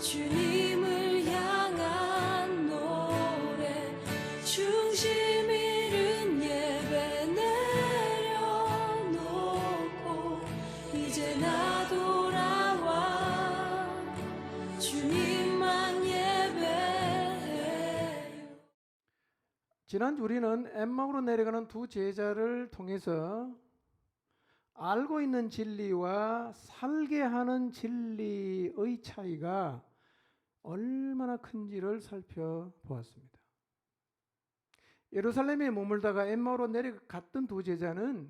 주님을 향한 노래 중심 잃은 예배 내려놓고 이제 나 돌아와 주님만 예배해요. 지난주 우리는 엠마오로 내려가는 두 제자를 통해서 알고 있는 진리와 살게 하는 진리의 차이가 얼마나 큰지를 살펴보았습니다. 예루살렘에 머물다가 엠마오로 내려갔던 두 제자는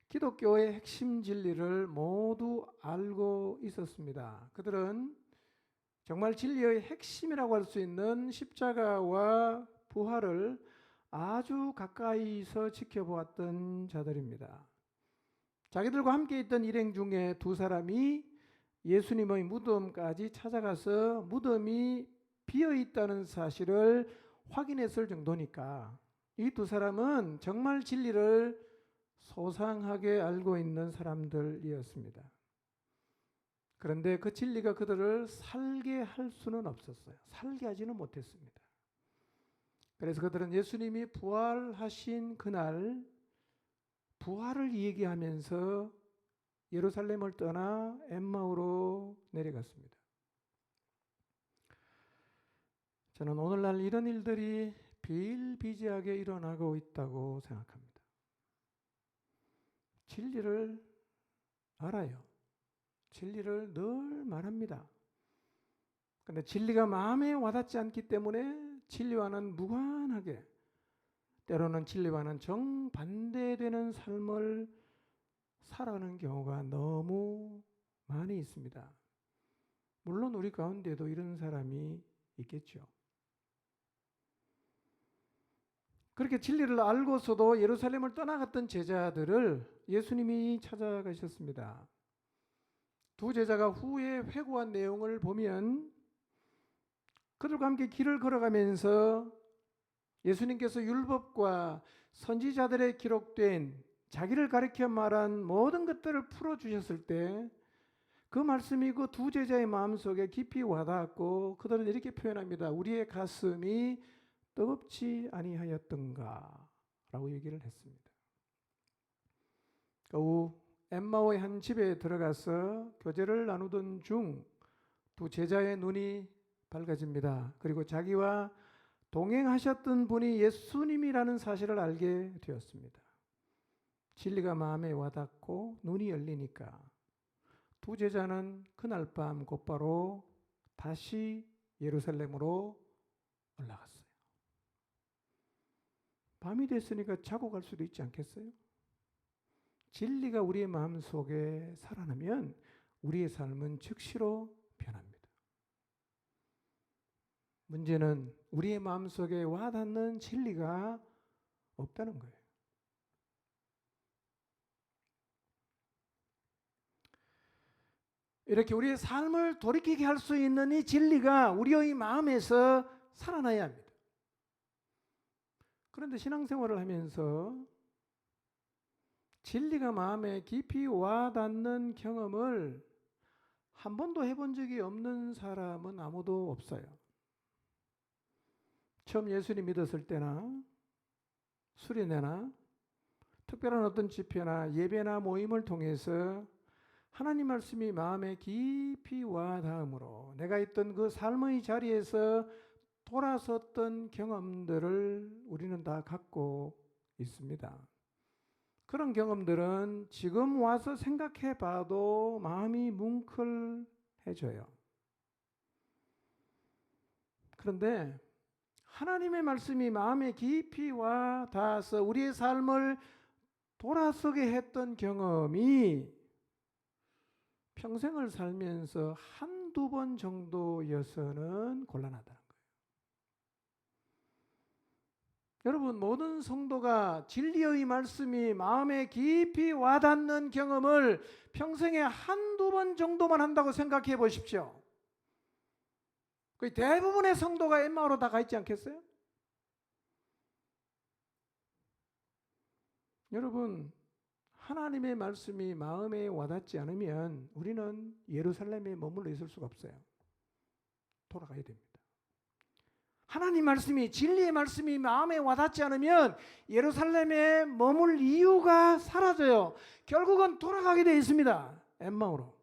기독교의 핵심 진리를 모두 알고 있었습니다. 그들은 정말 진리의 핵심이라고 할 수 있는 십자가와 부활을 아주 가까이서 지켜보았던 자들입니다. 자기들과 함께 있던 일행 중에 두 사람이 예수님의 무덤까지 찾아가서 무덤이 비어 있다는 사실을 확인했을 정도니까 이 두 사람은 정말 진리를 소상하게 알고 있는 사람들이었습니다. 그런데 그 진리가 그들을 살게 할 수는 없었어요. 살게 하지는 못했습니다. 그래서 그들은 예수님이 부활하신 그날 부활을 얘기하면서 예루살렘을 떠나 엠마오로 내려갔습니다. 저는 오늘날 이런 일들이 비일비재하게 일어나고 있다고 생각합니다. 진리를 알아요. 진리를 늘 말합니다. 그런데 진리가 마음에 와닿지 않기 때문에 진리와는 무관하게, 때로는 진리와는 정반대되는 삶을 살아가는 경우가 너무 많이 있습니다. 물론 우리 가운데도 이런 사람이 있겠죠. 그렇게 진리를 알고서도 예루살렘을 떠나갔던 제자들을 예수님이 찾아가셨습니다. 두 제자가 후에 회고한 내용을 보면 그들과 함께 길을 걸어가면서 예수님께서 율법과 선지자들의 기록된 자기를 가리켜 말한 모든 것들을 풀어주셨을 때 그 말씀이 그 두 제자의 마음속에 깊이 와닿았고 그들은 이렇게 표현합니다. 우리의 가슴이 뜨겁지 아니하였던가 라고 얘기를 했습니다. 그 후 엠마오의 한 집에 들어가서 교제를 나누던 중 두 제자의 눈이 밝아집니다. 그리고 자기와 동행하셨던 분이 예수님이라는 사실을 알게 되었습니다. 진리가 마음에 와닿고 눈이 열리니까 두 제자는 그날 밤 곧바로 다시 예루살렘으로 올라갔어요. 밤이 됐으니까 자고 갈 수도 있지 않겠어요? 진리가 우리의 마음속에 살아나면 우리의 삶은 즉시로 변합니다. 문제는 우리의 마음속에 와닿는 진리가 없다는 거예요. 이렇게 우리의 삶을 돌이키게 할 수 있는 이 진리가 우리의 마음에서 살아나야 합니다. 그런데 신앙생활을 하면서 진리가 마음에 깊이 와닿는 경험을 한 번도 해본 적이 없는 사람은 아무도 없어요. 처음 예수님 믿었을 때나 수련회나 특별한 어떤 집회나 예배나 모임을 통해서 하나님 말씀이 마음에 깊이 와닿음으로 내가 있던 그 삶의 자리에서 돌아섰던 경험들을 우리는 다 갖고 있습니다. 그런 경험들은 지금 와서 생각해 봐도 마음이 뭉클해져요. 그런데 하나님의 말씀이 마음에 깊이 와닿아서 우리의 삶을 돌아서게 했던 경험이 평생을 살면서 한두 번 정도여서는 곤란하다는 거예요. 여러분, 모든 성도가 진리의 말씀이 마음에 깊이 와닿는 경험을 평생에 한두 번 정도만 한다고 생각해 보십시오. 거의 대부분의 성도가 엠마오로 다 가 있지 않겠어요? 여러분, 하나님의 말씀이 마음에 와닿지 않으면 우리는 예루살렘에 머물러 있을 수가 없어요. 돌아가야 됩니다. 하나님 말씀이, 진리의 말씀이 마음에 와닿지 않으면 예루살렘에 머물 이유가 사라져요. 결국은 돌아가게 되어 있습니다. 엠마오로.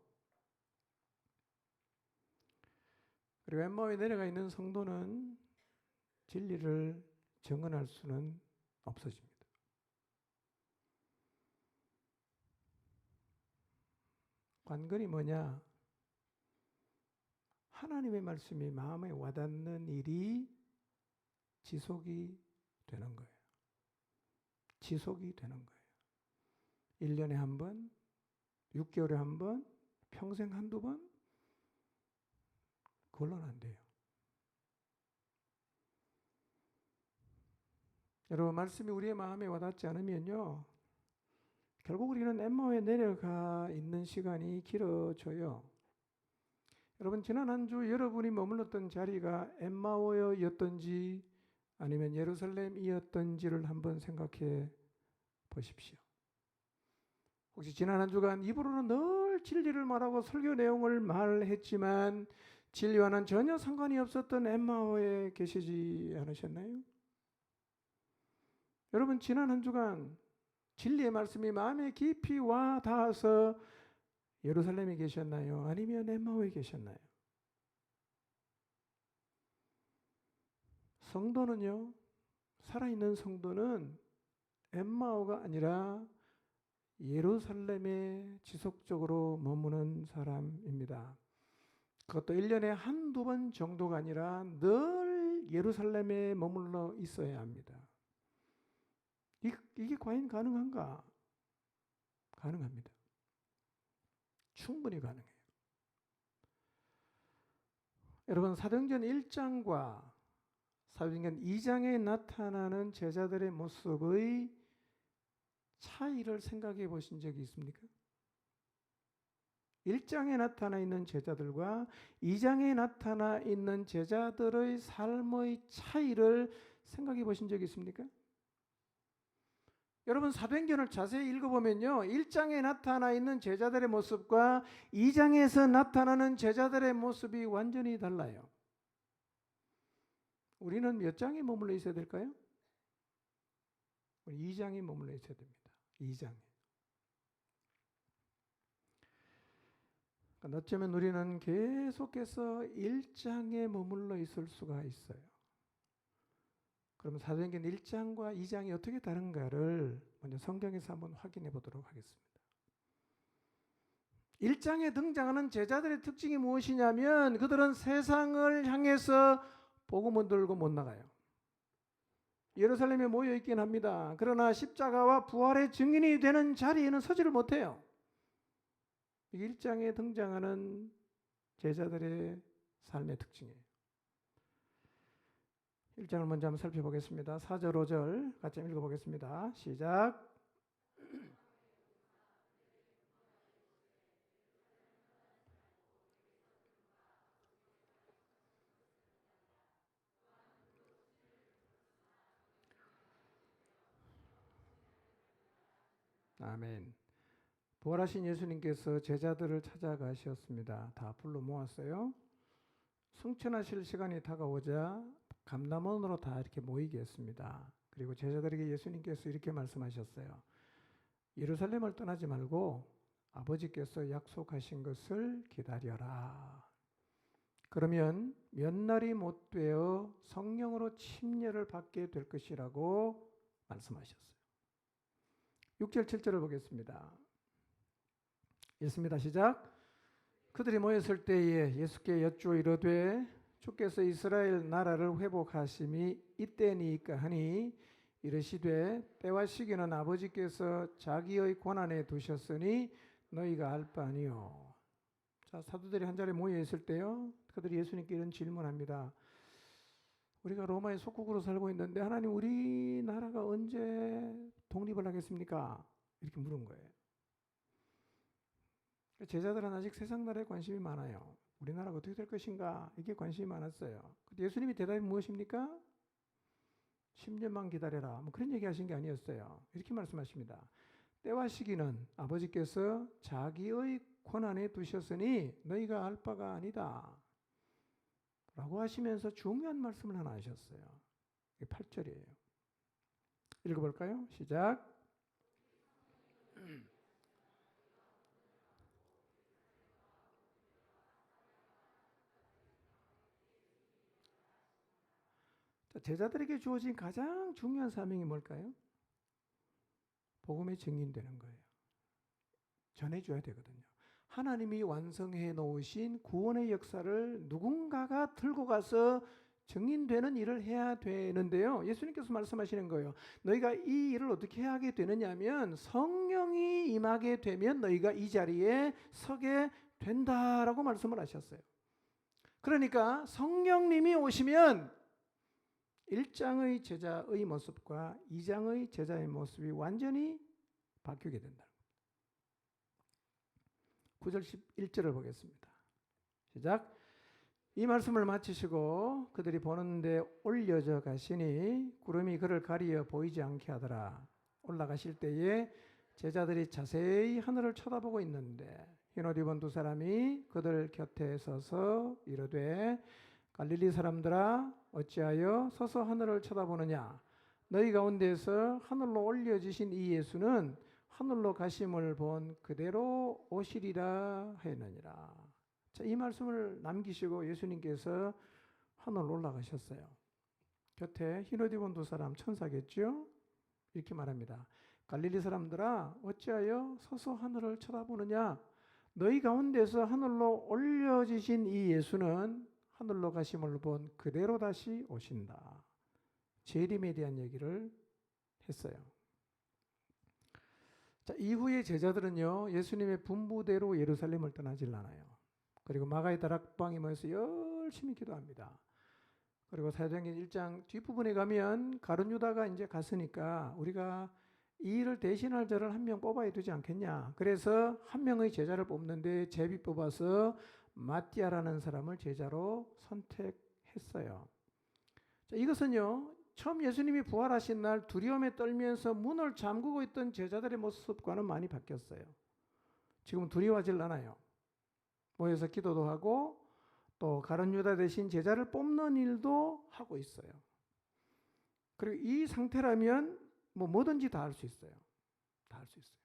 그리고 엠마오에 내려가 있는 성도는 진리를 정언할 수는 없어집니다. 관건이 뭐냐? 하나님의 말씀이 마음에 와닿는 일이 지속이 되는 거예요. 지속이 되는 거예요. 1년에 한 번, 6개월에 한 번, 평생 한두 번? 그걸로는 안 돼요. 여러분, 말씀이 우리의 마음에 와닿지 않으면요, 결국 우리는 엠마오에 내려가 있는 시간이 길어져요. 여러분, 지난 한 주 여러분이 머물렀던 자리가 엠마오였던지 아니면 예루살렘이었던지를 한번 생각해 보십시오. 혹시 지난 한 주간 입으로는 늘 진리를 말하고 설교 내용을 말했지만 진리와는 전혀 상관이 없었던 엠마오에 계시지 않으셨나요? 여러분, 지난 한 주간 진리의 말씀이 마음에 깊이 와 닿아서 예루살렘에 계셨나요? 아니면 엠마오에 계셨나요? 성도는요, 살아있는 성도는 엠마오가 아니라 예루살렘에 지속적으로 머무는 사람입니다. 그것도 1년에 한두 번 정도가 아니라 늘 예루살렘에 머물러 있어야 합니다. 이게 과연 가능한가? 가능합니다. 충분히 가능해요. 여러분, 사도행전 1장과 사도행전 2장에 나타나는 제자들의 모습의 차이를 생각해 보신 적이 있습니까? 1장에 나타나 있는 제자들과 2장에 나타나 있는 제자들의 삶의 차이를 생각해 보신 적이 있습니까? 여러분, 사도행전을 자세히 읽어보면요, 1장에 나타나 있는 제자들의 모습과 2장에서 나타나는 제자들의 모습이 완전히 달라요. 우리는 몇 장에 머물러 있어야 될까요? 우리 2장에 머물러 있어야 됩니다. 2장에. 그러니까 어쩌면 우리는 계속해서 1장에 머물러 있을 수가 있어요. 그러면 사도행전 1장과 2장이 어떻게 다른가를 먼저 성경에서 한번 확인해 보도록 하겠습니다. 1장에 등장하는 제자들의 특징이 무엇이냐면 그들은 세상을 향해서 복음을 들고 못 나가요. 예루살렘에 모여 있긴 합니다. 그러나 십자가와 부활의 증인이 되는 자리에는 서지를 못해요. 1장에 등장하는 제자들의 삶의 특징이에요. 1장을 먼저 한번 살펴보겠습니다. 4절, 5절 같이 읽어보겠습니다. 시작. 아멘. 부활하신 예수님께서 제자들을 찾아가셨습니다. 다 불러 모았어요. 승천하실 시간이 다가오자 감람원으로 다 이렇게 모이게 했습니다. 그리고 제자들에게 예수님께서 이렇게 말씀하셨어요. 예루살렘을 떠나지 말고 아버지께서 약속하신 것을 기다려라. 그러면 몇 날이 못 되어 성령으로 침례를 받게 될 것이라고 말씀하셨어요. 6절 7절을 보겠습니다. 읽습니다. 시작. 그들이 모였을 때에 예수께 여쭈어 이르되 주께서 이스라엘 나라를 회복하심이 이때니까 하니 이르시되 때와 시기는 아버지께서 자기의 권한에 두셨으니 너희가 알 바 아니요. 자, 사도들이 한 자리에 모여 있을 때요, 그들이 예수님께 이런 질문합니다. 우리가 로마의 속국으로 살고 있는데 하나님, 우리나라가 언제 독립을 하겠습니까? 이렇게 물은 거예요. 제자들은 아직 세상 나라에 관심이 많아요. 우리나라가 어떻게 될 것인가, 이게 관심이 많았어요. 근데 예수님이 대답이 무엇입니까? 10년만 기다려라, 뭐 그런 얘기 하신 게 아니었어요. 이렇게 말씀하십니다. 때와 시기는 아버지께서 자기의 권한에 두셨으니 너희가 알 바가 아니다 라고 하시면서 중요한 말씀을 하나 하셨어요. 8절이에요. 읽어볼까요? 시작. 제자들에게 주어진 가장 중요한 사명이 뭘까요? 복음의 증인되는 거예요. 전해줘야 되거든요. 하나님이 완성해 놓으신 구원의 역사를 누군가가 들고 가서 증인되는 일을 해야 되는데요. 예수님께서 말씀하시는 거예요. 너희가 이 일을 어떻게 하게 되느냐면 성령이 임하게 되면 너희가 이 자리에 서게 된다라고 말씀을 하셨어요. 그러니까 성령님이 오시면 1장의 제자의 모습과 2장의 제자의 모습이 완전히 바뀌게 된다. 9절 11절을 보겠습니다. 시작. 이 말씀을 마치시고 그들이 보는데 올려져 가시니 구름이 그를 가리어 보이지 않게 하더라. 올라가실 때에 제자들이 자세히 하늘을 쳐다보고 있는데 흰옷 입은 두 사람이 그들 곁에 서서 이르되 갈릴리 사람들아 어찌하여 서서 하늘을 쳐다보느냐. 너희 가운데서 하늘로 올려지신 이 예수는 하늘로 가심을 본 그대로 오시리라 하였느니라. 자, 이 말씀을 남기시고 예수님께서 하늘로 올라가셨어요. 곁에 흰옷 입은 두 사람 천사겠죠? 이렇게 말합니다. 갈릴리 사람들아 어찌하여 서서 하늘을 쳐다보느냐. 너희 가운데서 하늘로 올려지신 이 예수는 하늘로 가심을 본 그대로 다시 오신다. 재림에 대한 얘기를 했어요. 자, 이후에 제자들은요 예수님의 분부대로 예루살렘을 떠나질 않아요. 그리고 마가의 다락방에 모여서 열심히 기도합니다. 그리고 사도행전 1장 뒷부분에 가면 가룟 유다가 이제 갔으니까 우리가 이 일을 대신할 자를 한 명 뽑아야 되지 않겠냐. 그래서 한 명의 제자를 뽑는데 제비 뽑아서 마띠아라는 사람을 제자로 선택했어요. 자, 이것은요 처음 예수님이 부활하신 날 두려움에 떨면서 문을 잠그고 있던 제자들의 모습과는 많이 바뀌었어요. 지금은 두려워하질 않아요. 모여서 기도도 하고 또 가룟 유다 대신 제자를 뽑는 일도 하고 있어요. 그리고 이 상태라면 뭐든지 다 할 수 있어요. 다 할 수 있어요.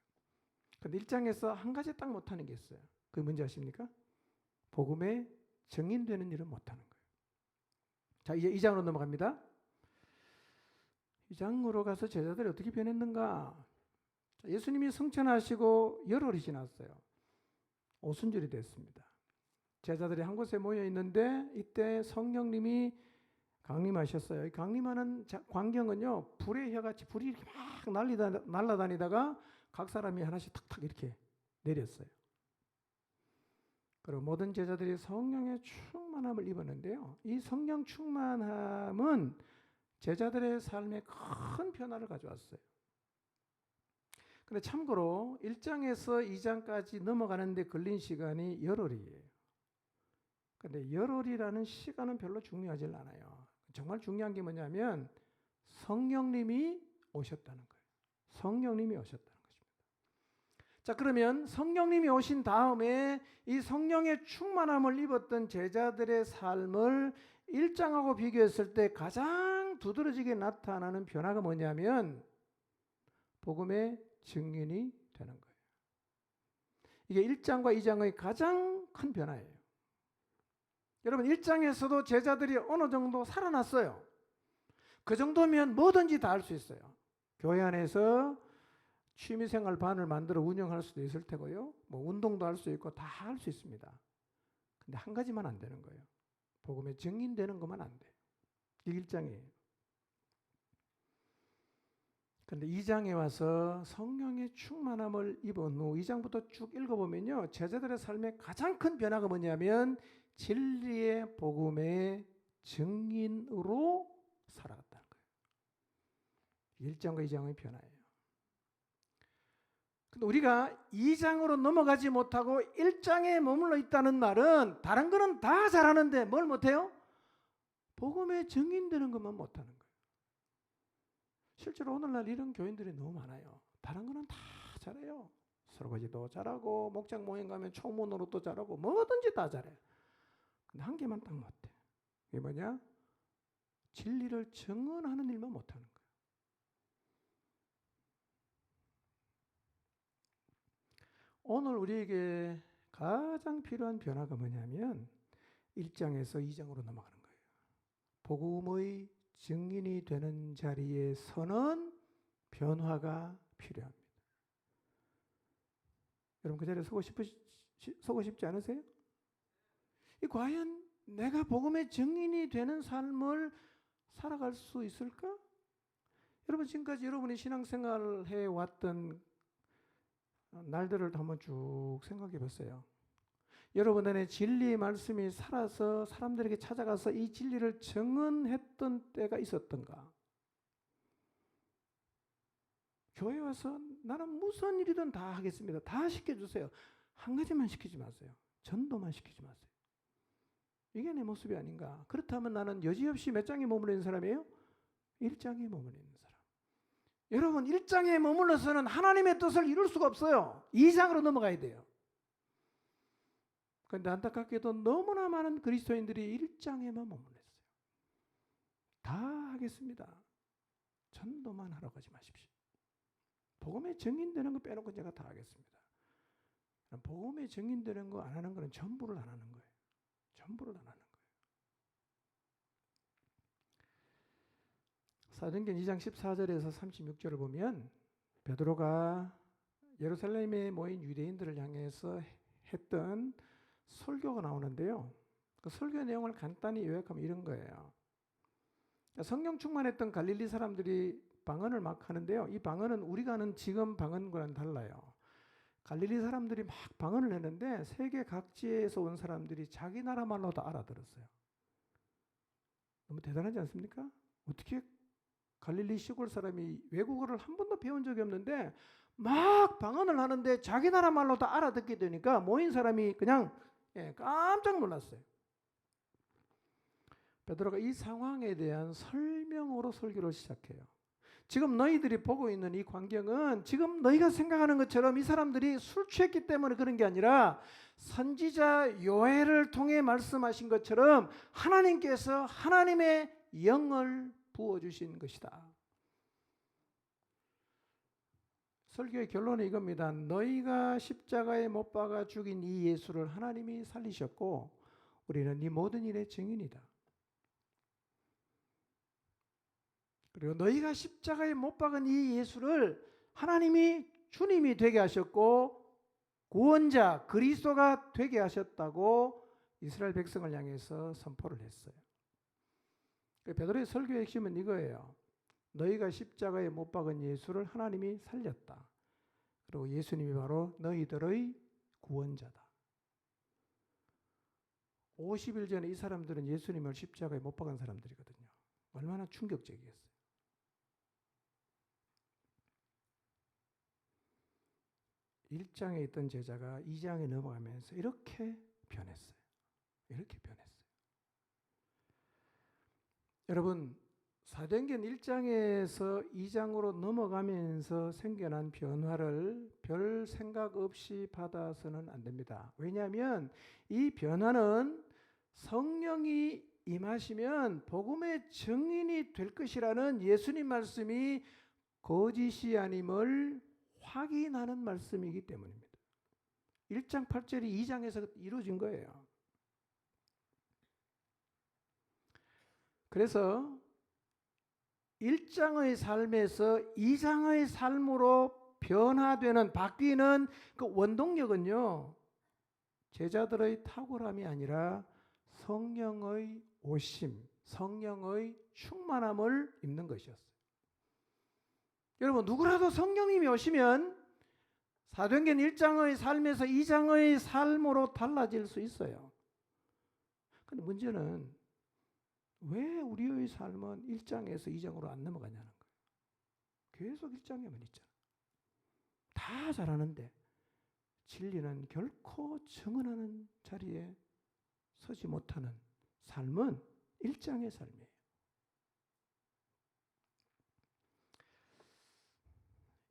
그런데 1장에서 한 가지 딱 못하는 게 있어요. 그게 뭔지 아십니까? 복음에 증인되는 일을 못하는 거예요. 자, 이제 2장으로 넘어갑니다. 2장으로 가서 제자들이 어떻게 변했는가? 자, 예수님이 성천하시고 열흘이 지났어요. 오순절이 됐습니다. 제자들이 한 곳에 모여 있는데 이때 성령님이 강림하셨어요. 강림하는 광경은요 불의 혀같이 불이 이렇게 막 날아다니다가 각 사람이 하나씩 탁탁 이렇게 내렸어요. 그리고 모든 제자들이 성령의 충만함을 입었는데요. 이 성령 충만함은 제자들의 삶에 큰 변화를 가져왔어요. 근데 참고로 1장에서 2장까지 넘어가는데 걸린 시간이 열흘이에요. 근데 열흘이라는 시간은 별로 중요하지 않아요. 정말 중요한 게 뭐냐면 성령님이 오셨다는 거예요. 성령님이 오셨다는 것입니다. 자, 그러면 성령님이 오신 다음에 이 성령의 충만함을 입었던 제자들의 삶을 1장하고 비교했을 때 가장 두드러지게 나타나는 변화가 뭐냐면 복음의 증인이 되는 거예요. 이게 1장과 2장의 가장 큰 변화예요. 여러분 1장에서도 제자들이 어느 정도 살아났어요. 그 정도면 뭐든지 다 할 수 있어요. 교회 안에서 취미생활 반을 만들어 운영할 수도 있을 테고요. 뭐 운동도 할 수 있고 다 할 수 있습니다. 근데 한 가지만 안 되는 거예요. 복음에 증인되는 것만 안 돼요. 이게 1장이에요. 그런데 2장에 와서 성령의 충만함을 입은 후 2장부터 쭉 읽어보면요. 제자들의 삶의 가장 큰 변화가 뭐냐면 진리의 복음의 증인으로 살아갔다는 거예요. 1장과 2장의 변화예요. 근데 우리가 2장으로 넘어가지 못하고 1장에 머물러 있다는 말은 다른 거는 다 잘하는데 뭘 못해요? 복음의 증인되는 것만 못하는 거예요. 실제로 오늘날 이런 교인들이 너무 많아요. 다른 거는 다 잘해요. 설거지도 잘하고 목장 모임 가면 초문으로도 잘하고 뭐든지 다 잘해요. 근데 한 개만 딱 못해. 이게 뭐냐? 진리를 증언하는 일만 못하는 거예요. 오늘 우리에게 가장 필요한 변화가 뭐냐면 1장에서 2장으로 넘어가는 거예요. 복음의 증인이 되는 자리에 서는 변화가 필요합니다. 여러분 그 자리에 서고 싶지 않으세요? 이 과연 내가 복음의 증인이 되는 삶을 살아갈 수 있을까? 여러분 지금까지 여러분이 신앙생활을 해왔던 날들을 한번 쭉 생각해 보세요. 여러분 안에 진리의 말씀이 살아서 사람들에게 찾아가서 이 진리를 증언했던 때가 있었던가? 교회 와서 나는 무슨 일이든 다 하겠습니다. 다 시켜주세요. 한 가지만 시키지 마세요. 전도만 시키지 마세요. 이게 내 모습이 아닌가? 그렇다면 나는 여지없이 몇 장에 머물러 있는 사람이에요? 1장에 머물러 있는 사람. 여러분 1장에 머물러서는 하나님의 뜻을 이룰 수가 없어요. 2장으로 넘어가야 돼요. 그런데 안타깝게도 너무나 많은 그리스도인들이 1장에만 머물렀어요. 다 하겠습니다. 전도만 하러 가지 마십시오. 복음에 증인되는 거 빼놓고 제가 다 하겠습니다. 복음에 증인되는 거 안 하는 거는 전부를 안 하는 거예요. 전부를 안 하는 거예요. 사도행전 2장 14절에서 36절을 보면 베드로가 예루살렘에 모인 유대인들을 향해서 했던 설교가 나오는데요. 그 설교 내용을 간단히 요약하면 이런 거예요. 성령 충만했던 갈릴리 사람들이 방언을 막 하는데요. 이 방언은 우리가 아는 지금 방언과는 달라요. 갈릴리 사람들이 막 방언을 했는데 세계 각지에서 온 사람들이 자기 나라 말로 다 알아들었어요. 너무 대단하지 않습니까? 어떻게 갈릴리 시골 사람이 외국어를 한 번도 배운 적이 없는데 막 방언을 하는데 자기 나라 말로 다 알아듣게 되니까 모인 사람이 그냥 깜짝 놀랐어요. 베드로가 이 상황에 대한 설명으로 설교를 시작해요. 지금 너희들이 보고 있는 이 광경은 지금 너희가 생각하는 것처럼 이 사람들이 술 취했기 때문에 그런 게 아니라 선지자 요엘을 통해 말씀하신 것처럼 하나님께서 하나님의 영을 부어주신 것이다. 설교의 결론은 이겁니다. 너희가 십자가에 못 박아 죽인 이 예수를 하나님이 살리셨고 우리는 이 모든 일의 증인이다. 그리고 너희가 십자가에 못 박은 이 예수를 하나님이 주님이 되게 하셨고 구원자 그리스도가 되게 하셨다고 이스라엘 백성을 향해서 선포를 했어요. 베드로의 설교의 핵심은 이거예요. 너희가 십자가에 못 박은 예수를 하나님이 살렸다. 그리고 예수님이 바로 너희들의 구원자다. 50일 전에 이 사람들은 예수님을 십자가에 못 박은 사람들이거든요. 얼마나 충격적이었어요. (1장에) 있던 제자가 2장에 넘어가면서 이렇게 변했어요. 이렇게 변했어요. 여러분 사도행전 1장에서 2장으로 넘어가면서 생겨난 변화를 별 생각 없이 받아서는 안 됩니다. 왜냐하면 이 변화는 성령이 임하시면 복음의 증인이 될 것이라는 예수님 말씀이 거짓이 아님을 확인하는 말씀이기 때문입니다. 1장 8절이 2장에서 이루어진 거예요. 그래서 1장의 삶에서 2장의 삶으로 변화되는 바뀌는 그 원동력은요. 제자들의 탁월함이 아니라 성령의 오심, 성령의 충만함을 입는 것이었어요. 여러분 누구라도 성령님이 오시면 사도행전 1장의 삶에서 2장의 삶으로 달라질 수 있어요. 그런데 문제는 왜 우리의 삶은 1장에서 2장으로 안 넘어가냐는 거예요. 계속 1장에만 있잖아. 다 잘하는데 진리는 결코 증언하는 자리에 서지 못하는 삶은 1장의 삶이에요.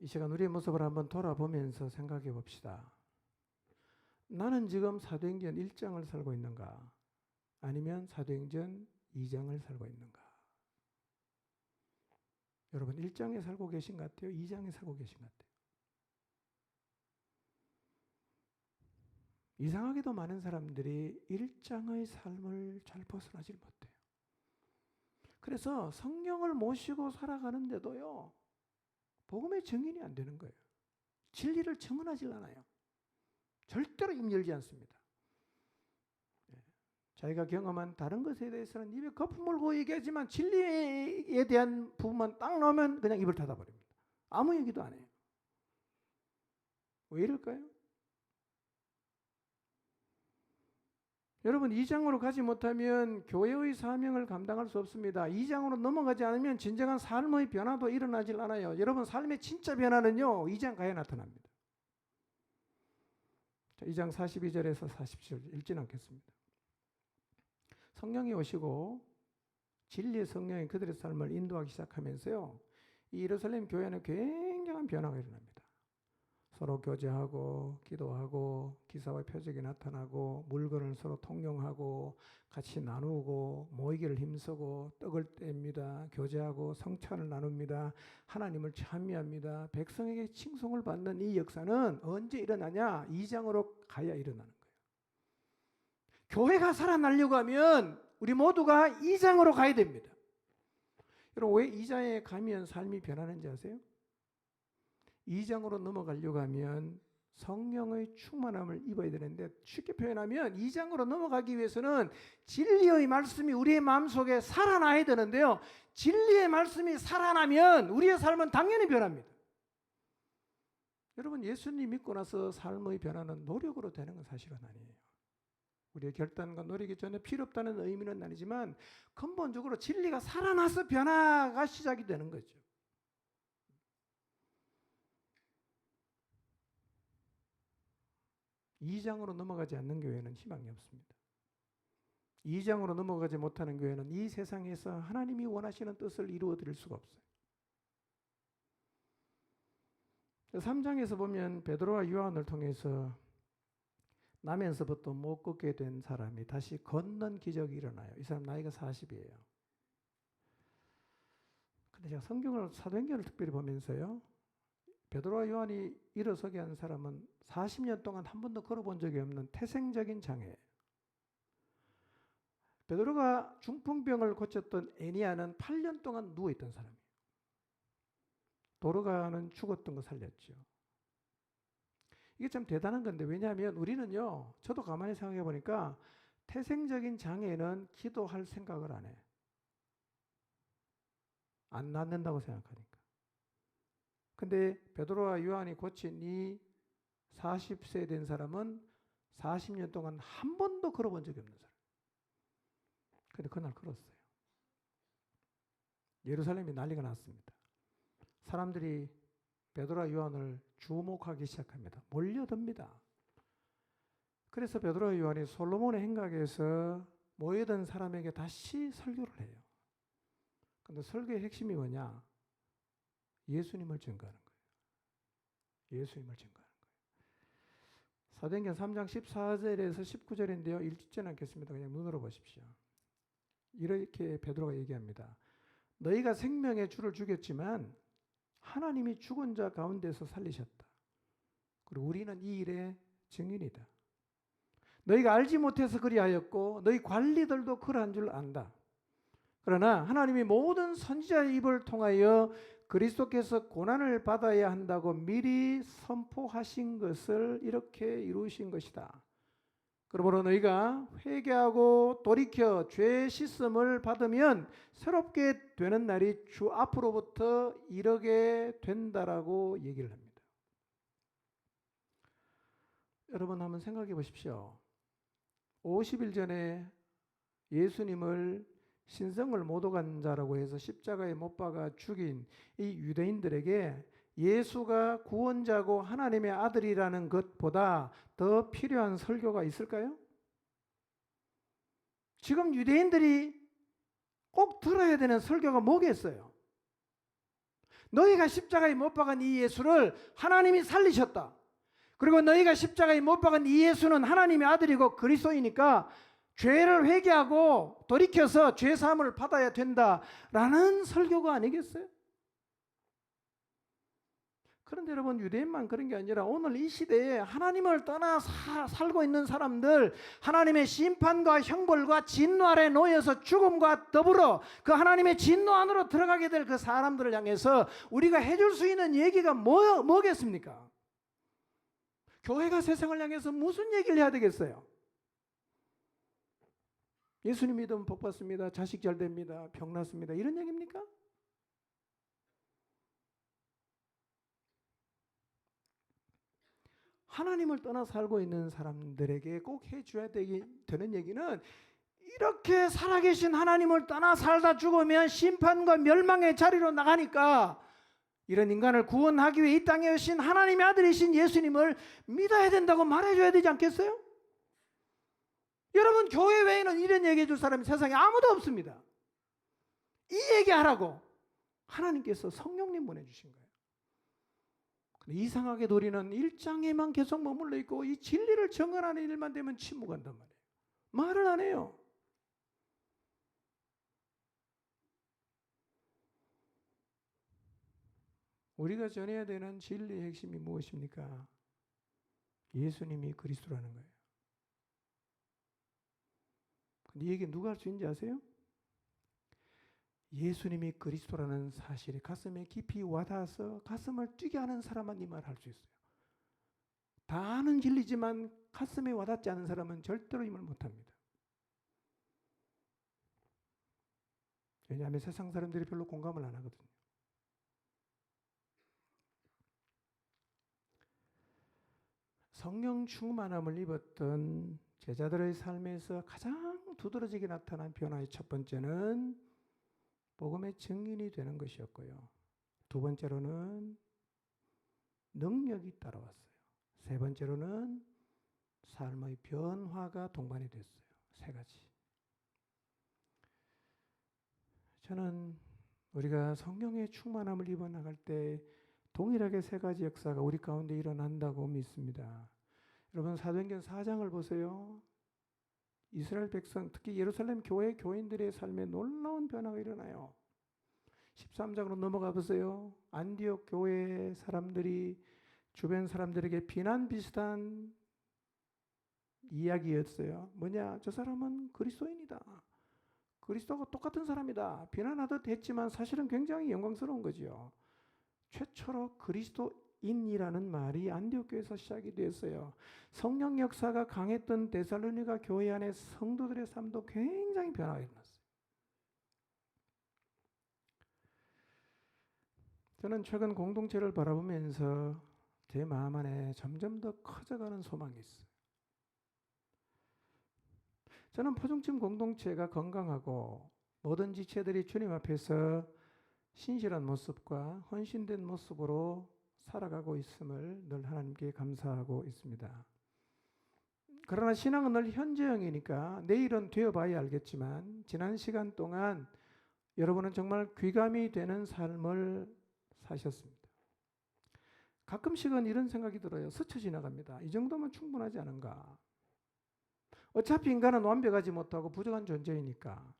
이 시간 우리의 모습을 한번 돌아보면서 생각해 봅시다. 나는 지금 사도행전 1장을 살고 있는가? 아니면 사도행전 2장을 살고 있는가? 여러분 1장에 살고 계신 것 같아요? 2장에 살고 계신 것 같아요? 이상하게도 많은 사람들이 1장의 삶을 잘 벗어나질 못해요. 그래서 성령을 모시고 살아가는데도요, 복음의 증인이 안 되는 거예요. 진리를 증언하지 않아요. 절대로 입 열지 않습니다. 자기가 경험한 다른 것에 대해서는 입에 거품 물고 얘기하지만 진리에 대한 부분만 딱 나오면 그냥 입을 닫아버립니다. 아무 얘기도 안 해요. 왜 이럴까요? 여러분 2장으로 가지 못하면 교회의 사명을 감당할 수 없습니다. 2장으로 넘어가지 않으면 진정한 삶의 변화도 일어나질 않아요. 여러분 삶의 진짜 변화는요 2장 가야 나타납니다. 자, 2장 42절에서 47절 읽지는 않겠습니다. 성령이 오시고 진리의 성령이 그들의 삶을 인도하기 시작하면서요, 이 예루살렘 교회 안에 굉장한 변화가 일어납니다. 서로 교제하고 기도하고 기사와 표적이 나타나고 물건을 서로 통용하고 같이 나누고 모이기를 힘쓰고 떡을 뗍니다. 교제하고 성찬을 나눕니다. 하나님을 찬미합니다. 백성에게 칭송을 받는 이 역사는 언제 일어나냐? 2장으로 가야 일어나는 거예요. 교회가 살아나려고 하면 우리 모두가 2장으로 가야 됩니다. 여러분 왜 2장에 가면 삶이 변하는지 아세요? 2장으로 넘어가려고 하면 성령의 충만함을 입어야 되는데, 쉽게 표현하면 2장으로 넘어가기 위해서는 진리의 말씀이 우리의 마음속에 살아나야 되는데요, 진리의 말씀이 살아나면 우리의 삶은 당연히 변합니다. 여러분 예수님 믿고 나서 삶의 변화는 노력으로 되는 건 사실은 아니에요. 우리의 결단과 노력이 전혀 필요 없다는 의미는 아니지만 근본적으로 진리가 살아나서 변화가 시작이 되는 거죠. 2장으로 넘어가지 않는 교회는 희망이 없습니다. 2장으로 넘어가지 못하는 교회는 이 세상에서 하나님이 원하시는 뜻을 이루어 드릴 수가 없어요. 3장에서 보면 베드로와 요한을 통해서 나면서부터 못 걷게 된 사람이 다시 걷는 기적이 일어나요. 이 사람 나이가 40이에요. 근데 제가 성경을, 사도행전을 특별히 보면서요, 베드로와 요한이 일어서게 한 사람은 40년 동안 한 번도 걸어본 적이 없는 태생적인 장애예요. 베드로가 중풍병을 고쳤던 에니아는 8년 동안 누워있던 사람이에요. 도르가는 죽었던 거 살렸죠. 이게 참 대단한 건데, 왜냐하면 우리는요, 저도 가만히 생각해 보니까 태생적인 장애는 기도할 생각을 안 해. 안 낫는다고 생각하니까. 근데 베드로와 요한이 고친 이 40세 된 사람은 40년 동안 한 번도 걸어본 적이 없는 사람. 근데 그날 걸었어요. 예루살렘이 난리가 났습니다. 사람들이 베드로와 요한을 주목하기 시작합니다. 몰려듭니다. 그래서 베드로와 요한이 솔로몬의 행각에서 모여든 사람에게 다시 설교를 해요. 근데 설교의 핵심이 뭐냐? 예수님을 증거하는 거예요. 예수님을 증거하는 거예요. 사도행전 3장 14절에서 19절인데요. 읽지는 않겠습니다. 그냥 눈으로 보십시오. 이렇게 베드로가 얘기합니다. 너희가 생명의 주를 죽였지만 하나님이 죽은 자 가운데서 살리셨다. 그리고 우리는 이 일의 증인이다. 너희가 알지 못해서 그리하였고 너희 관리들도 그러한 줄 안다. 그러나 하나님이 모든 선지자의 입을 통하여 그리스도께서 고난을 받아야 한다고 미리 선포하신 것을 이렇게 이루신 것이다. 그러므로 너희가 회개하고 돌이켜 죄 씻음을 받으면 새롭게 되는 날이 주 앞으로부터 이르게 된다라고 얘기를 합니다. 여러분 한번 생각해 보십시오. 50일 전에 예수님을 신성을 못 오간 자라고 해서 십자가에 못 박아 죽인 이 유대인들에게 예수가 구원자고 하나님의 아들이라는 것보다 더 필요한 설교가 있을까요? 지금 유대인들이 꼭 들어야 되는 설교가 뭐겠어요? 너희가 십자가에 못 박은 이 예수를 하나님이 살리셨다. 그리고 너희가 십자가에 못 박은 이 예수는 하나님의 아들이고 그리스도이니까 죄를 회개하고 돌이켜서 죄 사함을 받아야 된다라는 설교가 아니겠어요? 그런데 여러분, 유대인만 그런 게 아니라 오늘 이 시대에 하나님을 떠나 살고 있는 사람들, 하나님의 심판과 형벌과 진노 아래 놓여서 죽음과 더불어 그 하나님의 진노 안으로 들어가게 될 그 사람들을 향해서 우리가 해줄 수 있는 얘기가 뭐겠습니까? 교회가 세상을 향해서 무슨 얘기를 해야 되겠어요? 예수님 믿으면 복 받습니다, 자식 잘 됩니다, 병 낫습니다, 이런 얘기입니까? 하나님을 떠나 살고 있는 사람들에게 꼭 해줘야 되는 얘기는, 이렇게 살아계신 하나님을 떠나 살다 죽으면 심판과 멸망의 자리로 나가니까 이런 인간을 구원하기 위해 이 땅에 오신 하나님의 아들이신 예수님을 믿어야 된다고 말해줘야 되지 않겠어요? 여러분, 교회 외에는 이런 얘기해 줄 사람이 세상에 아무도 없습니다. 이 얘기하라고 하나님께서 성령님 보내주신 거예요. 이상하게도 우리는 1장에만 계속 머물러 있고 이 진리를 정언하는 일만 되면 침묵한단 말이에요. 말을 안 해요. 우리가 전해야 되는 진리의 핵심이 무엇입니까? 예수님이 그리스도라는 거예요. 근데 이 얘기 누가 할 수 있는지 아세요? 예수님이 그리스도라는 사실이 가슴에 깊이 와닿아서 가슴을 뛰게 하는 사람만 이 말 할 수 있어요. 다 아는 진리지만 가슴에 와닿지 않은 사람은 절대로 이 말 못합니다. 왜냐하면 세상 사람들이 별로 공감을 안 하거든요. 성령 충만함을 입었던 제자들의 삶에서 가장 두드러지게 나타난 변화의 첫 번째는 복음의 증인이 되는 것이었고요. 두 번째로는 능력이 따라왔어요. 세 번째로는 삶의 변화가 동반이 됐어요. 세 가지. 저는 우리가 성령의 충만함을 입어 나갈 때 동일하게 세 가지 역사가 우리 가운데 일어난다고 믿습니다. 여러분, 사도행전 4장을 보세요. 이스라엘 백성, 특히 예루살렘 교회 교인들의 삶에 놀라운 변화가 일어나요. 13장으로 넘어가 보세요. 안디옥 교회 사람들이 주변 사람들에게 비난 비슷한 이야기였어요. 뭐냐? 저 사람은 그리스도인이다. 그리스도가 똑같은 사람이다. 비난하듯 했지만 사실은 굉장히 영광스러운 거죠. 최초로 그리스도인이라는 말이 안디옥 교회에서 시작이 됐어요. 성령 역사가 강했던 데살로니가 교회 안에 성도들의 삶도 굉장히 변화가 일어났어요. 저는 최근 공동체를 바라보면서 제 마음 안에 점점 더 커져가는 소망이 있어요. 저는 포중팀 공동체가 건강하고 모든 지체들이 주님 앞에서 신실한 모습과 헌신된 모습으로 살아가고 있음을 늘 하나님께 감사하고 있습니다. 그러나 신앙은 늘 현재형이니까 내일은 되어봐야 알겠지만 지난 시간 동안 여러분은 정말 귀감이 되는 삶을 사셨습니다. 가끔씩은 이런 생각이 들어요. 스쳐 지나갑니다. 이 정도면 충분하지 않은가? 어차피 인간은 완벽하지 못하고 부족한 존재이니까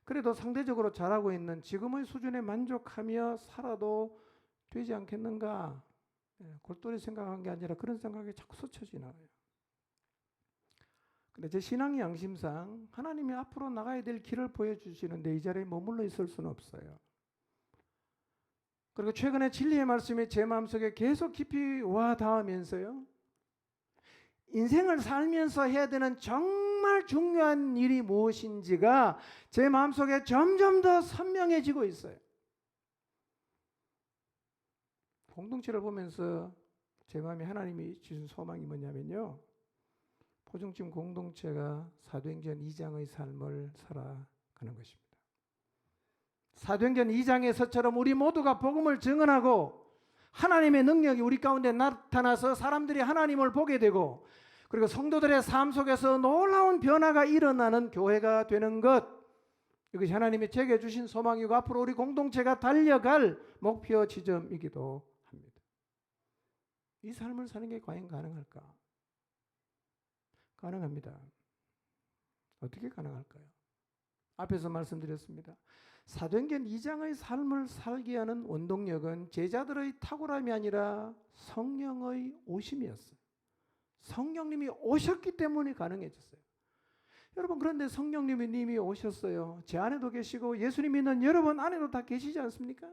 그래도 상대적으로 잘하고 있는 지금의 수준에 만족하며 살아도 되지 않겠는가? 골똘히 생각한 게 아니라 그런 생각이 자꾸 스쳐 지나가요. 근데 제 신앙의 양심상 하나님이 앞으로 나가야 될 길을 보여주시는데 이 자리에 머물러 있을 수는 없어요. 그리고 최근에 진리의 말씀이 제 마음속에 계속 깊이 와 닿으면서요. 인생을 살면서 해야 되는 정말 중요한 일이 무엇인지가 제 마음속에 점점 더 선명해지고 있어요. 공동체를 보면서 제 마음에 하나님이 주신 소망이 뭐냐면요. 포중팀 공동체가 사도행전 2장의 삶을 살아가는 것입니다. 사도행전 2장에서처럼 우리 모두가 복음을 증언하고 하나님의 능력이 우리 가운데 나타나서 사람들이 하나님을 보게 되고 그리고 성도들의 삶 속에서 놀라운 변화가 일어나는 교회가 되는 것, 이것이 하나님이 제게 주신 소망이고 앞으로 우리 공동체가 달려갈 목표 지점이기도 합니다. 이 삶을 사는 게 과연 가능할까? 가능합니다. 어떻게 가능할까요? 앞에서 말씀드렸습니다. 사도행전 2장의 삶을 살게 하는 원동력은 제자들의 탁월함이 아니라 성령의 오심이었어요. 성령님이 오셨기 때문에 가능해졌어요. 여러분, 그런데 성령님이 이미 오셨어요. 제 안에도 계시고 예수님 믿는 여러분 안에도 다 계시지 않습니까?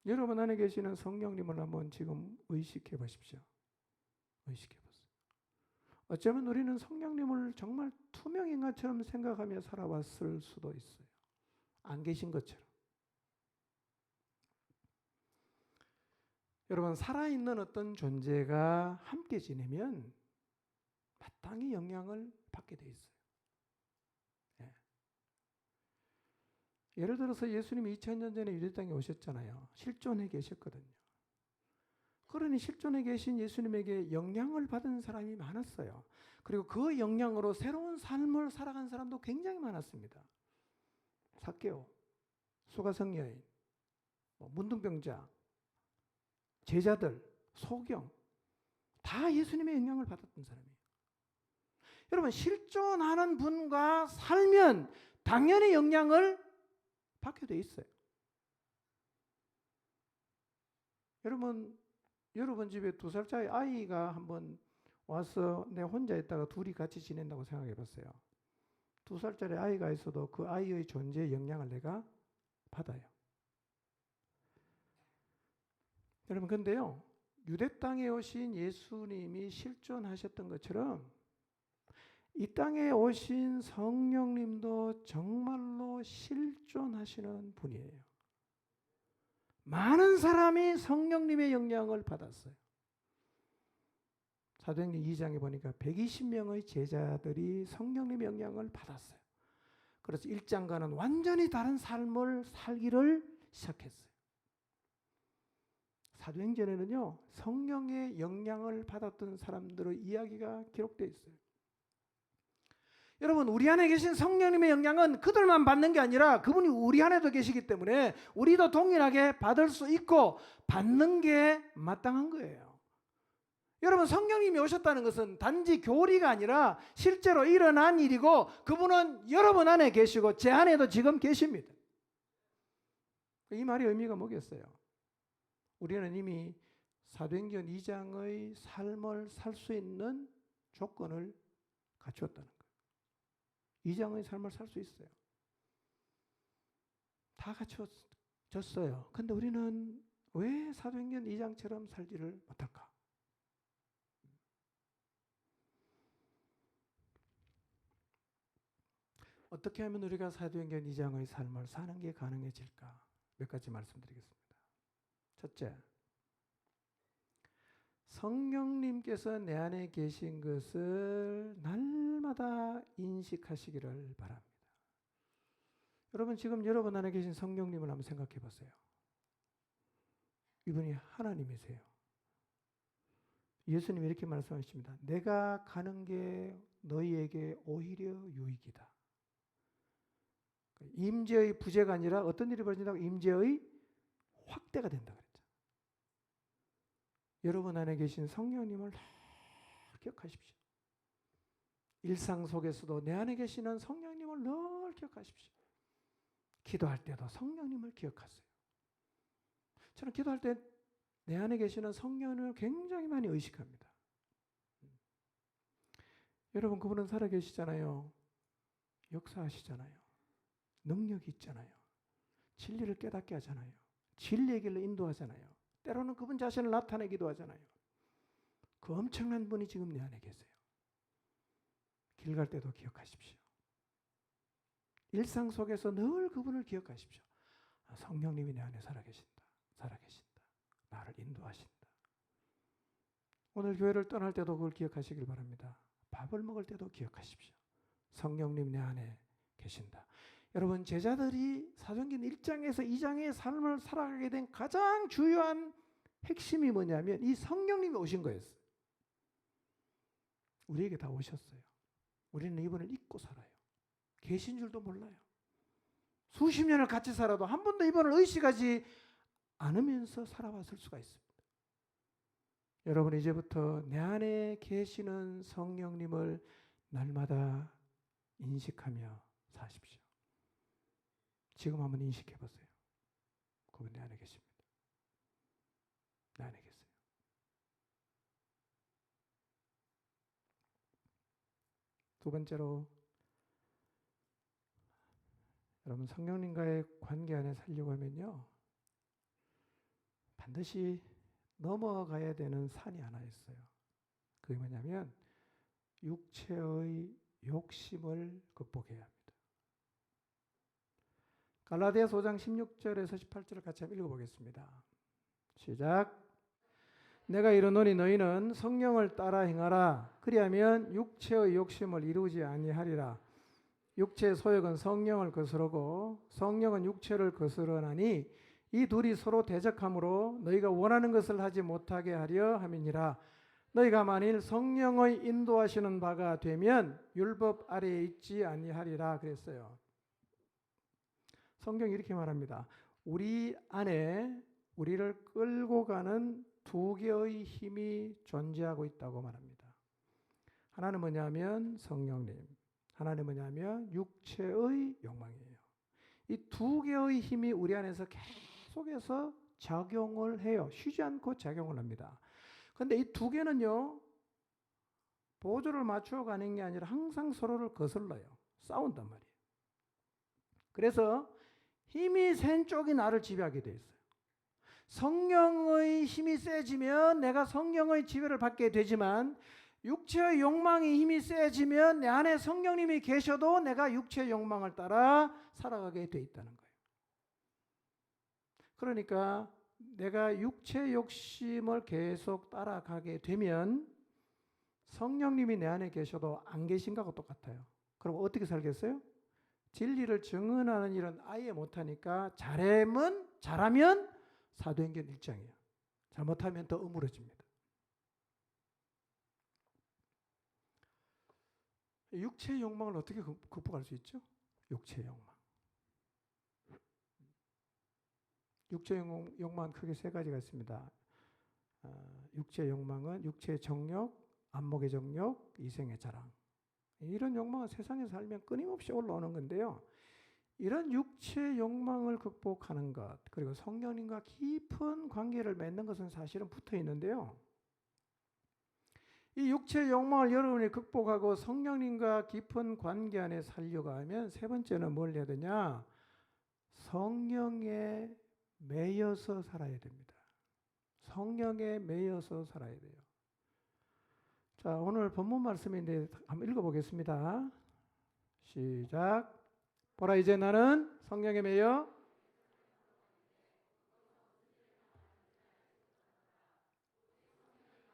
여러분 안에 계시는 성령님을 한번 지금 의식해 보십시오. 의식해 보세요. 어쩌면 우리는 성령님을 정말 투명인간처럼 생각하며 살아왔을 수도 있어요. 안 계신 것처럼. 여러분, 살아있는 어떤 존재가 함께 지내면 마땅히 영향을 받게 돼 있어요. 예. 예를 들어서 예수님이 2000년 전에 유대 땅에 오셨잖아요. 실존해 계셨거든요. 그러니 실존해 계신 예수님에게 영향을 받은 사람이 많았어요. 그리고 그 영향으로 새로운 삶을 살아간 사람도 굉장히 많았습니다. 삭개오, 수가성 여인, 문둥병자, 제자들, 소경, 다 예수님의 영향을 받았던 사람이에요. 여러분, 실존하는 분과 살면 당연히 영향을 받게 돼 있어요. 여러분 집에 2살짜리 아이가 한번 와서 내 혼자 있다가 둘이 같이 지낸다고 생각해 봤어요. 2살짜리 아이가 있어도 그 아이의 존재의 영향을 내가 받아요. 여러분, 근데요, 유대 땅에 오신 예수님이 실존하셨던 것처럼 이 땅에 오신 성령님도 정말로 실존하시는 분이에요. 많은 사람이 성령님의 영향을 받았어요. 사도행전 2장에 보니까 120명의 제자들이 성령님의 영향을 받았어요. 그래서 1장과는 완전히 다른 삶을 살기를 시작했어요. 사도행전에는요, 성령의 영향을 받았던 사람들의 이야기가 기록되어 있어요. 여러분, 우리 안에 계신 성령님의 영향은 그들만 받는 게 아니라 그분이 우리 안에도 계시기 때문에 우리도 동일하게 받을 수 있고 받는 게 마땅한 거예요. 여러분, 성령님이 오셨다는 것은 단지 교리가 아니라 실제로 일어난 일이고 그분은 여러분 안에 계시고 제 안에도 지금 계십니다. 이 말의 의미가 뭐겠어요? 우리는 이미 사도행전 2장의 삶을 살 수 있는 조건을 갖추었다는 거예요. 2장의 삶을 살 수 있어요. 다 갖춰졌어요. 근데 우리는 왜 사도행전 2장처럼 살지를 못할까? 어떻게 하면 우리가 사도행전 2장의 삶을 사는 게 가능해질까? 몇 가지 말씀드리겠습니다. 첫째, 성령님께서 내 안에 계신 것을 날마다 인식하시기를 바랍니다. 여러분, 지금 여러분 안에 계신 성령님을 한번 생각해 보세요. 이분이 하나님이세요. 예수님이 이렇게 말씀하십니다. 내가 가는 게 너희에게 오히려 유익이다. 임재의 부재가 아니라 어떤 일이 벌어진다고? 임재의 확대가 된다 그랬죠. 여러분 안에 계신 성령님을 늘 기억하십시오. 일상 속에서도 내 안에 계시는 성령님을 늘 기억하십시오. 기도할 때도 성령님을 기억하세요. 저는 기도할 때 내 안에 계시는 성령님을 굉장히 많이 의식합니다. 여러분, 그분은 살아계시잖아요. 역사하시잖아요. 능력이 있잖아요. 진리를 깨닫게 하잖아요. 진리의 길로 인도하잖아요. 때로는 그분 자신을 나타내기도 하잖아요. 그 엄청난 분이 지금 내 안에 계세요. 길 갈 때도 기억하십시오. 일상 속에서 늘 그분을 기억하십시오. 성령님이 내 안에 살아계신다. 살아계신다. 나를 인도하신다. 오늘 교회를 떠날 때도 그걸 기억하시길 바랍니다. 밥을 먹을 때도 기억하십시오. 성령님 내 안에 계신다. 여러분, 제자들이 사도행전 1장에서 2장의 삶을 살아가게 된 가장 주요한 핵심이 뭐냐면 이 성령님이 오신 거였어요. 우리에게 다 오셨어요. 우리는 이분을 잊고 살아요. 계신 줄도 몰라요. 수십 년을 같이 살아도 한 번도 이분을 의식하지 않으면서 살아왔을 수가 있습니다. 여러분, 이제부터 내 안에 계시는 성령님을 날마다 인식하며 사십시오. 지금 한번 인식해 보세요. 그분 내 안에 계십니다. 내 안에 계세요. 두 번째로, 여러분 성령님과의 관계 안에 살려고 하면요, 반드시 넘어가야 되는 산이 하나 있어요. 그게 뭐냐면 육체의 욕심을 극복해야 합니다. 갈라디아서 5장 16절에서 18절을 같이 한번 읽어보겠습니다. 시작. 내가 이르노니 너희는 성령을 따라 행하라. 그리하면 육체의 욕심을 이루지 아니하리라. 육체의 소욕은 성령을 거스르고 성령은 육체를 거스르나니 이 둘이 서로 대적하므로 너희가 원하는 것을 하지 못하게 하려 함이니라. 너희가 만일 성령의 인도하시는 바가 되면 율법 아래에 있지 아니하리라 그랬어요. 성경이 이렇게 말합니다. 우리 안에 우리를 끌고 가는 두 개의 힘이 존재하고 있다고 말합니다. 하나는 뭐냐면 성령님, 하나는 뭐냐면 육체의 욕망이에요. 이 두 개의 힘이 우리 안에서 계속해서 작용을 해요. 쉬지 않고 작용을 합니다. 그런데 이 두 개는요, 보조를 맞추어 가는 게 아니라 항상 서로를 거슬러요. 싸운단 말이에요. 그래서 힘이 센 쪽이 나를 지배하게 돼 있어요. 성령의 힘이 세지면 내가 성령의 지배를 받게 되지만, 육체의 욕망이 힘이 세지면 내 안에 성령님이 계셔도 내가 육체의 욕망을 따라 살아가게 돼 있다는 거예요. 그러니까 내가 육체 욕심을 계속 따라가게 되면 성령님이 내 안에 계셔도 안 계신 것과 똑같아요. 그럼 어떻게 살겠어요? 진리를 증언하는 일은 아예 못하니까 잘하면 사도행전 1장이에요. 잘못하면 더 어물어집니다. 육체의 욕망을 어떻게 극복할 수 있죠? 육체의 욕망. 육체의 욕망은 크게 세 가지가 있습니다. 육체의 욕망은 육체의 정욕, 안목의 정욕, 이생의 자랑. 이런 욕망은 세상에 살면 끊임없이 올라오는 건데요. 이런 육체의 욕망을 극복하는 것, 그리고 성령님과 깊은 관계를 맺는 것은 사실은 붙어 있는데요. 이 육체의 욕망을 여러분이 극복하고 성령님과 깊은 관계 안에 살려고 하면 세 번째는 뭘 해야 되냐? 성령에 매여서 살아야 됩니다. 성령에 매여서 살아야 돼요. 자, 오늘 본문 말씀인데 한번 읽어보겠습니다. 시작. 보라, 이제 나는 성령에 매여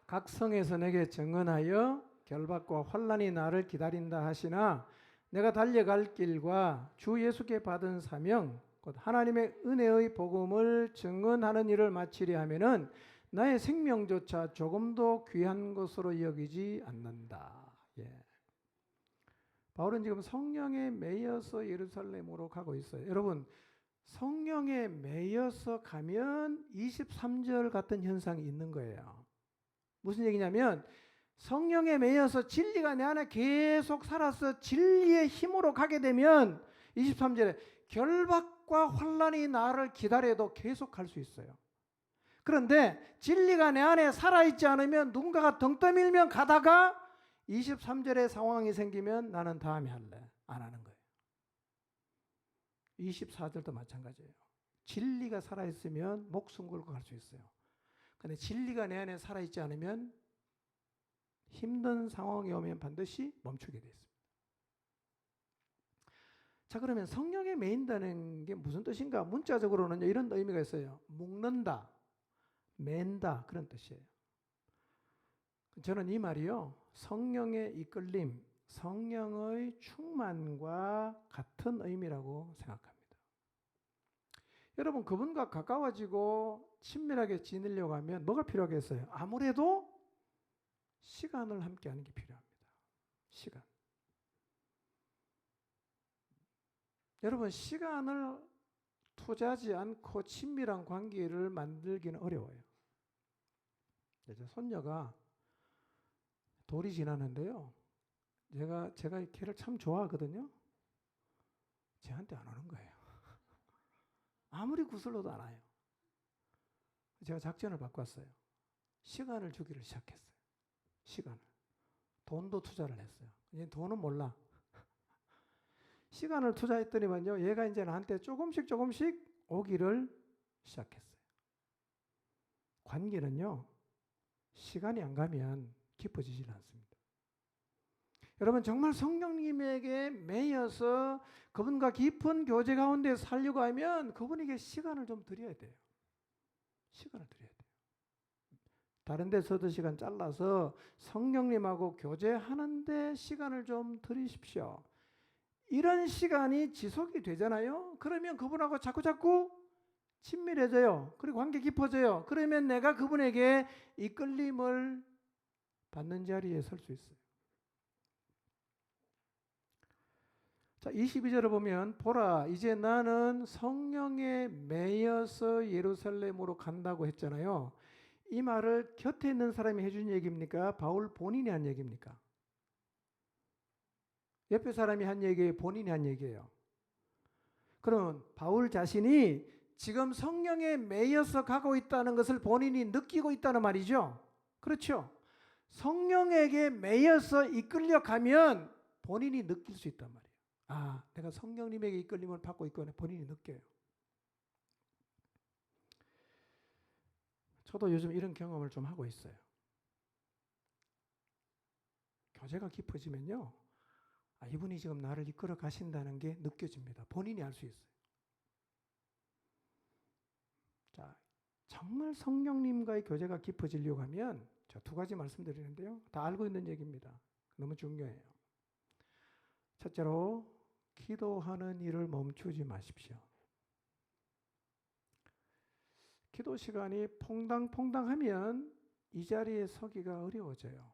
각 성에서 내게 증언하여 결박과 환난이 나를 기다린다 하시나, 내가 달려갈 길과 주 예수께 받은 사명 곧 하나님의 은혜의 복음을 증언하는 일을 마치려 하면은 나의 생명조차 조금도 귀한 것으로 여기지 않는다. 예. 바울은 지금 성령에 매여서 예루살렘으로 가고 있어요. 여러분, 성령에 매여서 가면 23절 같은 현상이 있는 거예요. 무슨 얘기냐면 성령에 매여서 진리가 내 안에 계속 살아서 진리의 힘으로 가게 되면 23절에 결박과 환난이 나를 기다려도 계속 갈 수 있어요. 그런데 진리가 내 안에 살아있지 않으면 누군가가 등 떠밀면 가다가 23절에 상황이 생기면 나는 다음에 할래. 안 하는 거예요. 24절도 마찬가지예요. 진리가 살아있으면 목숨 걸고 갈 수 있어요. 그런데 진리가 내 안에 살아있지 않으면 힘든 상황이 오면 반드시 멈추게 되어 있습니다. 자, 그러면 성령에 매인다는 게 무슨 뜻인가? 문자적으로는 이런 의미가 있어요. 묶는다, 맨다, 그런 뜻이에요. 저는 이 말이요, 성령의 이끌림, 성령의 충만과 같은 의미라고 생각합니다. 여러분, 그분과 가까워지고 친밀하게 지내려고 하면 뭐가 필요하겠어요? 아무래도 시간을 함께하는 게 필요합니다. 시간. 여러분, 시간을 투자하지 않고 친밀한 관계를 만들기는 어려워요. 제 손녀가 돌이 지나는데요, 제가 이 걔를 참 좋아하거든요. 쟤한테 안 오는 거예요. 아무리 구슬러도 안 와요. 제가 작전을 바꿨어요. 시간을 주기를 시작했어요. 시간을. 돈도 투자를 했어요. 이제 돈은 몰라. 시간을 투자했더니만요, 얘가 이제 나한테 조금씩 오기를 시작했어요. 관계는요, 시간이 안 가면 깊어지질 않습니다. 여러분, 정말 성령님에게 매여서 그분과 깊은 교제 가운데 살려고 하면 그분에게 시간을 좀 드려야 돼요. 시간을 드려야 돼요. 다른 데서도 시간 잘라서 성령님하고 교제하는데 시간을 좀 드리십시오. 이런 시간이 지속이 되잖아요. 그러면 그분하고 자꾸 친밀해져요. 그리고 관계 깊어져요. 그러면 내가 그분에게 이끌림을 받는 자리에 설 수 있어요. 자, 22절을 보면 보라, 이제 나는 성령에 매여서 예루살렘으로 간다고 했잖아요. 이 말을 곁에 있는 사람이 해준 얘기입니까? 바울 본인이 한 얘기입니까? 옆에 사람이 한 얘기예요? 본인이 한 얘기예요? 그럼 바울 자신이 지금 성령에 매여서 가고 있다는 것을 본인이 느끼고 있다는 말이죠. 그렇죠? 성령에게 매여서 이끌려 가면 본인이 느낄 수 있단 말이에요. 아, 내가 성령님에게 이끌림을 받고 있구나. 본인이 느껴요. 저도 요즘 이런 경험을 좀 하고 있어요. 교제가 깊어지면요, 아, 이분이 지금 나를 이끌어 가신다는 게 느껴집니다. 본인이 알 수 있어요. 자, 정말 성령님과의 교제가 깊어지려고 하면 저 두 가지 말씀드리는데요. 다 알고 있는 얘기입니다. 너무 중요해요. 첫째로, 기도하는 일을 멈추지 마십시오. 기도 시간이 퐁당퐁당하면 이 자리에 서기가 어려워져요.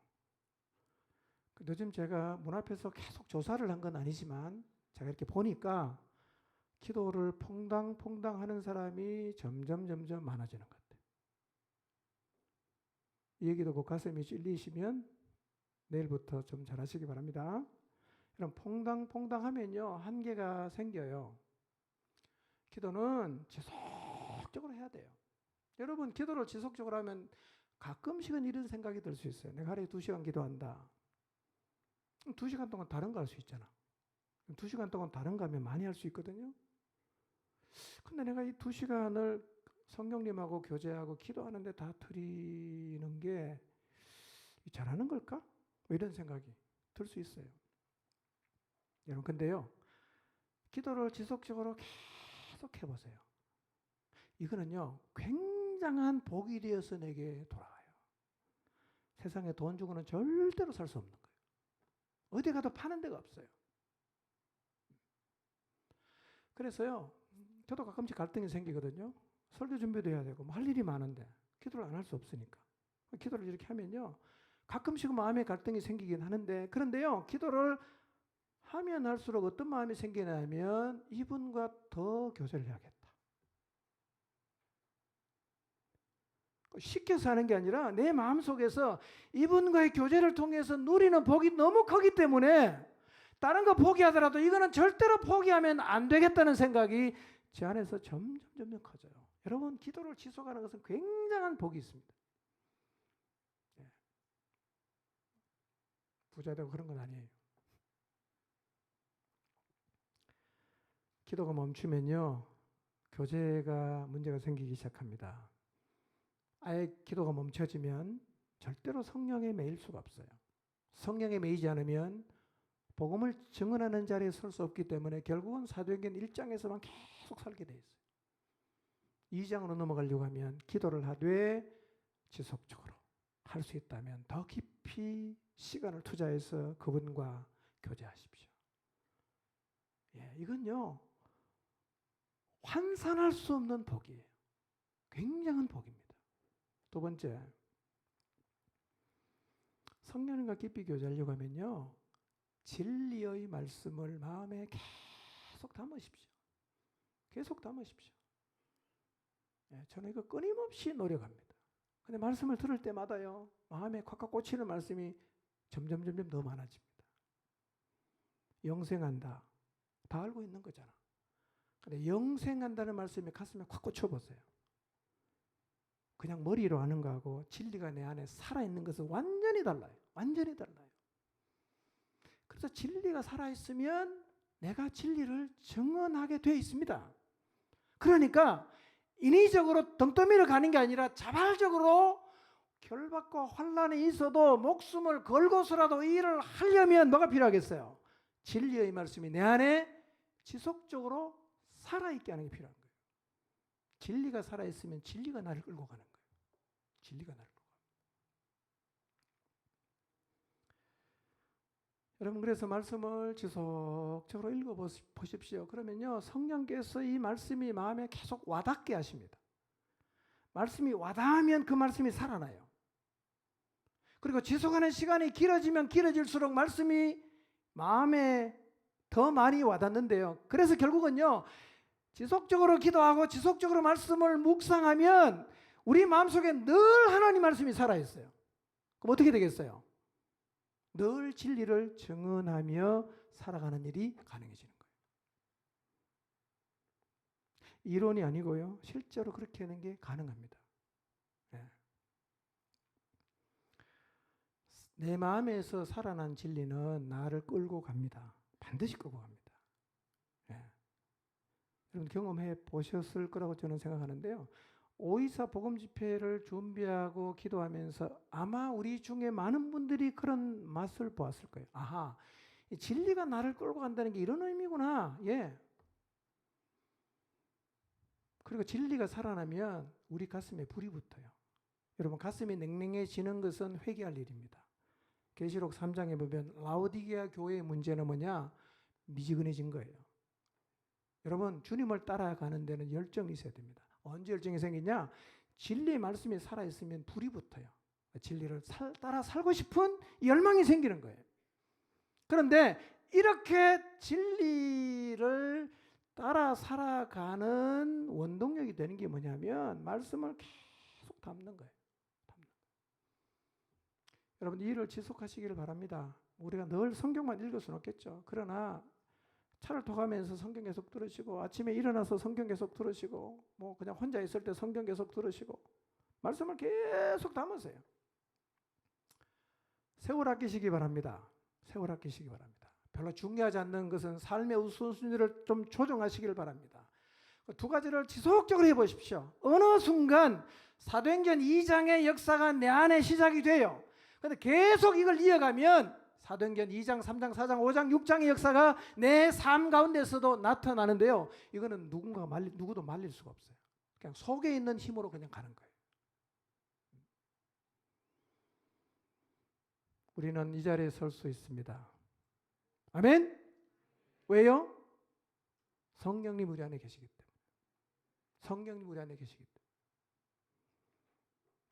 요즘 제가 문 앞에서 계속 조사를 한 건 아니지만 제가 이렇게 보니까 기도를 퐁당퐁당 하는 사람이 점점 많아지는 것 같아요. 이 얘기 듣고 가슴이 찔리시면 내일부터 좀 잘하시기 바랍니다. 그럼 퐁당퐁당 하면요, 한계가 생겨요. 기도는 지속적으로 해야 돼요. 여러분, 기도를 지속적으로 하면 가끔씩은 이런 생각이 들 수 있어요. 내가 하루에 2시간 기도한다. 2시간 동안 다른 거 할 수 있잖아. 2시간 동안 다른 거 하면 많이 할 수 있거든요. 근데 내가 이 2시간을 성령님하고 교제하고 기도하는데 다 드리는 게 잘하는 걸까? 뭐 이런 생각이 들 수 있어요. 여러분, 근데요, 기도를 지속적으로 계속 해보세요. 이거는요, 굉장한 복이 되어서 내게 돌아와요. 세상에 돈 주고는 절대로 살 수 없는 거예요. 어디 가도 파는 데가 없어요. 그래서요, 저도 가끔씩 갈등이 생기거든요. 설교 준비도 해야 되고 뭐 할 일이 많은데 기도를 안 할 수 없으니까. 기도를 이렇게 하면요, 가끔씩 마음의 갈등이 생기긴 하는데, 그런데요, 기도를 하면 할수록 어떤 마음이 생기냐면 이분과 더 교제를 해야겠다. 쉽게 사는 게 아니라 내 마음속에서 이분과의 교제를 통해서 누리는 복이 너무 크기 때문에 다른 거 포기하더라도 이거는 절대로 포기하면 안 되겠다는 생각이 제 안에서 점점 커져요. 여러분, 기도를 지속하는 것은 굉장한 복이 있습니다. 부자 되고 그런 건 아니에요. 기도가 멈추면요, 교제가 문제가 생기기 시작합니다. 아예 기도가 멈춰지면 절대로 성령에 매일 수가 없어요. 성령에 매이지 않으면 복음을 증언하는 자리에 설 수 없기 때문에 결국은 사도행전 1장에서만 계속 살게 돼 있어요. 2장으로 넘어가려고 하면 기도를 하되 지속적으로 할 수 있다면 더 깊이 시간을 투자해서 그분과 교제하십시오. 이건요, 환산할 수 없는 복이에요. 굉장한 복입니다. 두 번째, 성령님과 깊이 교제하려고 하면요, 진리의 말씀을 마음에 계속 담으십시오. 계속 담으십시오. 저는 이거 끊임없이 노력합니다. 근데 말씀을 들을 때마다요, 마음에 콱콱 꽂히는 말씀이 점점 더 많아집니다. 영생한다. 다 알고 있는 거잖아. 근데 영생한다는 말씀이 가슴에 콱 꽂혀보세요. 그냥 머리로 아는 거하고 진리가 내 안에 살아있는 것은 완전히 달라요. 완전히 달라요. 그래서 진리가 살아있으면 내가 진리를 증언하게 되어 있습니다. 그러니까 인위적으로 덩더미를 가는 게 아니라 자발적으로 결박과 환난이 있어도 목숨을 걸고서라도 이 일을 하려면 뭐가 필요하겠어요? 진리의 말씀이 내 안에 지속적으로 살아있게 하는 게 필요한 거예요. 진리가 살아있으면 진리가 나를 끌고 가는 거예요. 진리가 나를 끌고 가는 거예요. 여러분 그래서 말씀을 지속적으로 읽어보십시오. 그러면요 성령께서 이 말씀이 마음에 계속 와닿게 하십니다. 말씀이 와닿으면 그 말씀이 살아나요. 그리고 지속하는 시간이 길어지면 길어질수록 말씀이 마음에 더 많이 와닿는데요. 그래서 결국은요 지속적으로 기도하고 지속적으로 말씀을 묵상하면 우리 마음속에 늘 하나님 말씀이 살아있어요. 그럼 어떻게 되겠어요? 늘 진리를 증언하며 살아가는 일이 가능해지는 거예요. 이론이 아니고요. 실제로 그렇게 하는 게 가능합니다. 네. 내 마음에서 살아난 진리는 나를 끌고 갑니다. 반드시 끌고 갑니다. 네. 여러분 경험해 보셨을 거라고 저는 생각하는데요. 5.24 복음 집회를 준비하고 기도하면서 아마 우리 중에 많은 분들이 그런 맛을 보았을 거예요. 아하, 이 진리가 나를 끌고 간다는 게 이런 의미구나. 예. 그리고 진리가 살아나면 우리 가슴에 불이 붙어요. 여러분 가슴이 냉랭해지는 것은 회개할 일입니다. 계시록 3장에 보면 라오디게아 교회의 문제는 뭐냐? 미지근해진 거예요. 여러분 주님을 따라가는 데는 열정이 있어야 됩니다. 언제 열정이 생기냐? 진리의 말씀이 살아있으면 불이 붙어요. 진리를 따라 살고 싶은 열망이 생기는 거예요. 그런데 이렇게 진리를 따라 살아가는 원동력이 되는 게 뭐냐면 말씀을 계속 담는 거예요. 여러분 이 일을 지속하시기를 바랍니다. 우리가 늘 성경만 읽을 수는 없겠죠. 그러나 차를 타가면서 성경 계속 들으시고 아침에 일어나서 성경 계속 들으시고 뭐 그냥 혼자 있을 때 성경 계속 들으시고 말씀을 계속 담으세요. 세월 아끼시기 바랍니다. 세월 아끼시기 바랍니다. 별로 중요하지 않는 것은 삶의 우선순위를 좀 조정하시길 바랍니다. 두 가지를 지속적으로 해보십시오. 어느 순간 사도행전 2장의 역사가 내 안에 시작이 돼요. 그런데 계속 이걸 이어가면 사도행전 2장, 3장, 4장, 5장, 6장의 역사가 내 삶 가운데서도 나타나는데요. 이거는 누구도 말릴 수가 없어요. 그냥 속에 있는 힘으로 그냥 가는 거예요. 우리는 이 자리에 설 수 있습니다. 아멘? 왜요? 성령님 우리 안에 계시기 때문에. 성령님 우리 안에 계시기 때문에.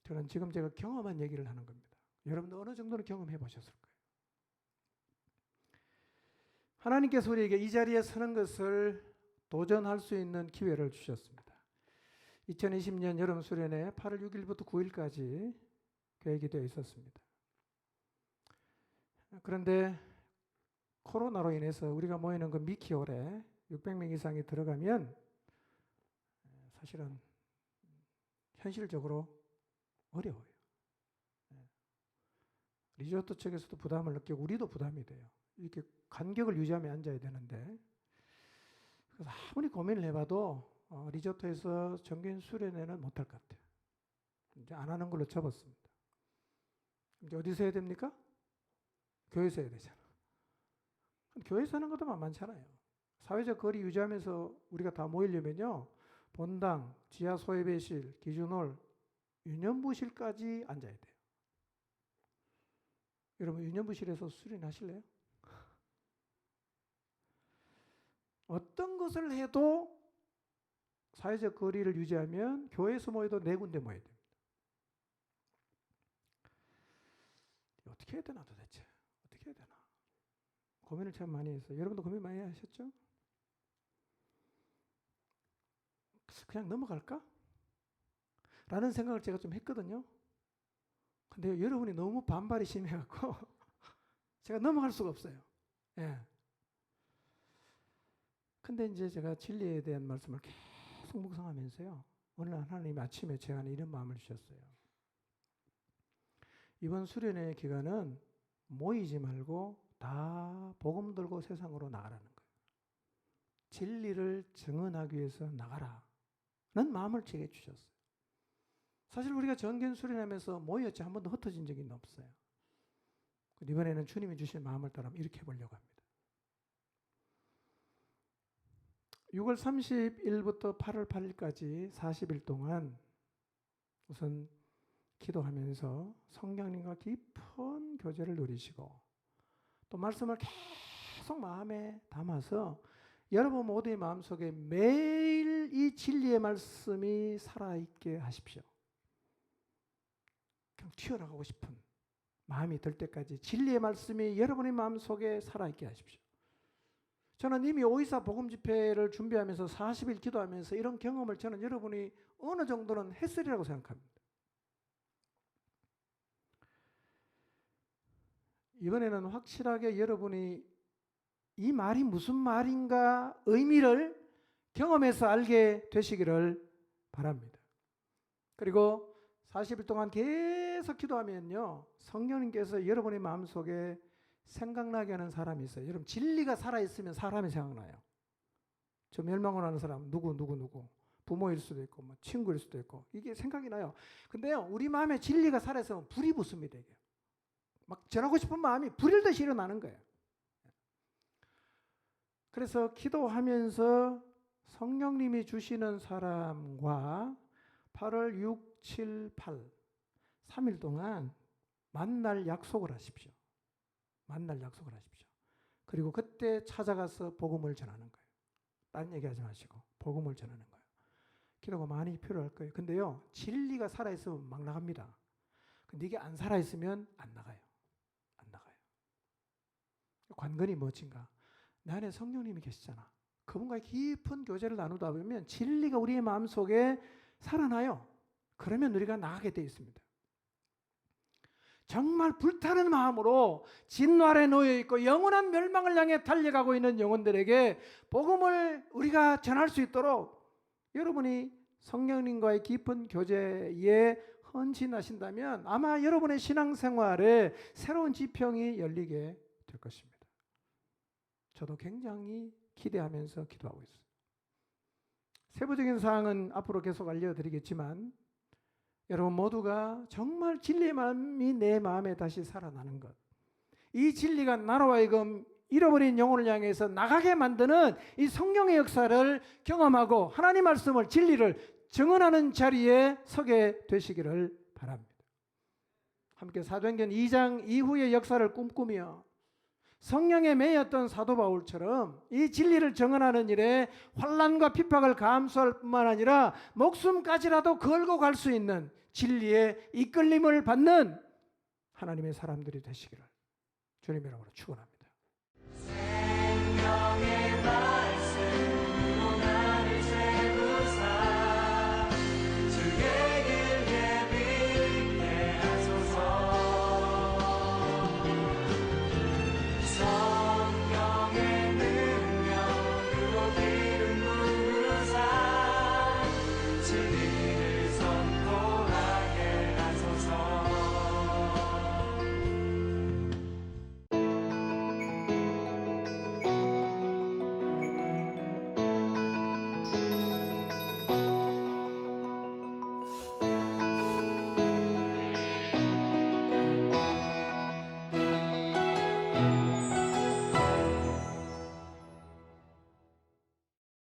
저는 지금 제가 경험한 얘기를 하는 겁니다. 여러분도 어느 정도는 경험해 보셨을 거예요. 하나님께서 우리에게 이 자리에 서는 것을 도전할 수 있는 기회를 주셨습니다. 2020년 여름 수련회 8월 6일부터 9일까지 계획이 되어 있었습니다. 그런데 코로나로 인해서 우리가 모이는 그 미키홀에 600명 이상이 들어가면 사실은 현실적으로 어려워요. 리조트 측에서도 부담을 느끼고 우리도 부담이 돼요. 이렇게 간격을 유지하며 앉아야 되는데 그래서 아무리 고민을 해봐도 리조트에서 정기인 수련회는 못할 것 같아요. 이제 안 하는 걸로 접었습니다. 이제 어디서 해야 됩니까? 교회에서 해야 되잖아. 교회에서 하는 것도 만만찮아요. 사회적 거리 유지하면서 우리가 다 모이려면요. 본당, 지하 소예배실, 기준홀, 유년부실까지 앉아야 돼요. 여러분 유년부실에서 수련하실래요? 어떤 것을 해도 사회적 거리를 유지하면 교회에서 모여도 4군데 모여야 됩니다. 어떻게 해야 되나 도대체? 어떻게 해야 되나? 고민을 참 많이 했어요. 여러분도 고민 많이 하셨죠? 그냥 넘어갈까? 라는 생각을 제가 좀 했거든요. 근데 여러분이 너무 반발이 심해갖고 제가 넘어갈 수가 없어요. 예. 근데 이제 제가 진리에 대한 말씀을 계속 묵상하면서요, 어느 날 하나님이 아침에 제 안에 이런 마음을 주셨어요. 이번 수련회 기간은 모이지 말고 다 복음 들고 세상으로 나가라는 거예요. 진리를 증언하기 위해서 나가라는 마음을 제게 주셨어요. 사실 우리가 정견 수련하면서 모였지 한 번도 흩어진 적이 없어요. 이번에는 주님이 주신 마음을 따라 이렇게 해보려고 합니다. 6월 30일부터 8월 8일까지 40일 동안 우선 기도하면서 성령님과 깊은 교제를 누리시고 또 말씀을 계속 마음에 담아서 여러분 모두의 마음속에 매일 이 진리의 말씀이 살아있게 하십시오. 그냥 튀어나가고 싶은 마음이 들 때까지 진리의 말씀이 여러분의 마음속에 살아있게 하십시오. 저는 이미 오이사 복음 집회를 준비하면서 40일 기도하면서 이런 경험을 저는 여러분이 어느 정도는 했으리라고 생각합니다. 이번에는 확실하게 여러분이 이 말이 무슨 말인가 의미를 경험해서 알게 되시기를 바랍니다. 그리고 40일 동안 계속 기도하면요, 성령님께서 여러분의 마음속에 생각나게 하는 사람이 있어요. 여러분, 진리가 살아있으면 사람이 생각나요. 저 멸망을 하는 사람 누구 부모일 수도 있고 뭐 친구일 수도 있고 이게 생각이 나요. 근데요, 우리 마음에 진리가 살아있으면 불이 붙습니다. 이게 막 전하고 싶은 마음이 불일듯이 일어나는 거예요. 그래서 기도하면서 성령님이 주시는 사람과 8월 6, 7, 8 3일 동안 만날 약속을 하십시오. 만날 약속을 하십시오. 그리고 그때 찾아가서 복음을 전하는 거예요. 딴 얘기하지 마시고 복음을 전하는 거예요. 기도가 많이 필요할 거예요. 근데요, 진리가 살아있으면 막 나갑니다. 근데 이게 안 살아있으면 안 나가요. 안 나가요. 관건이 무엇인가? 내 안에 성령님이 계시잖아. 그분과의 깊은 교제를 나누다 보면 진리가 우리의 마음속에 살아나요. 그러면 우리가 나가게 되어 있습니다. 정말 불타는 마음으로 진노 아래 놓여 있고 영원한 멸망을 향해 달려가고 있는 영혼들에게 복음을 우리가 전할 수 있도록 여러분이 성령님과의 깊은 교제에 헌신하신다면 아마 여러분의 신앙생활에 새로운 지평이 열리게 될 것입니다. 저도 굉장히 기대하면서 기도하고 있어요. 세부적인 사항은 앞으로 계속 알려드리겠지만 여러분 모두가 정말 진리의 마음이 내 마음에 다시 살아나는 것, 이 진리가 나로 하여금 잃어버린 영혼을 향해서 나가게 만드는 이 성령의 역사를 경험하고 하나님 말씀을 진리를 증언하는 자리에 서게 되시기를 바랍니다. 함께 사도행전 2장 이후의 역사를 꿈꾸며 성령에 매였던 사도 바울처럼 이 진리를 증언하는 일에 환난과 핍박을 감수할 뿐만 아니라 목숨까지라도 걸고 갈 수 있는 진리의 이끌림을 받는 하나님의 사람들이 되시기를 주님의 이름으로 축원합니다.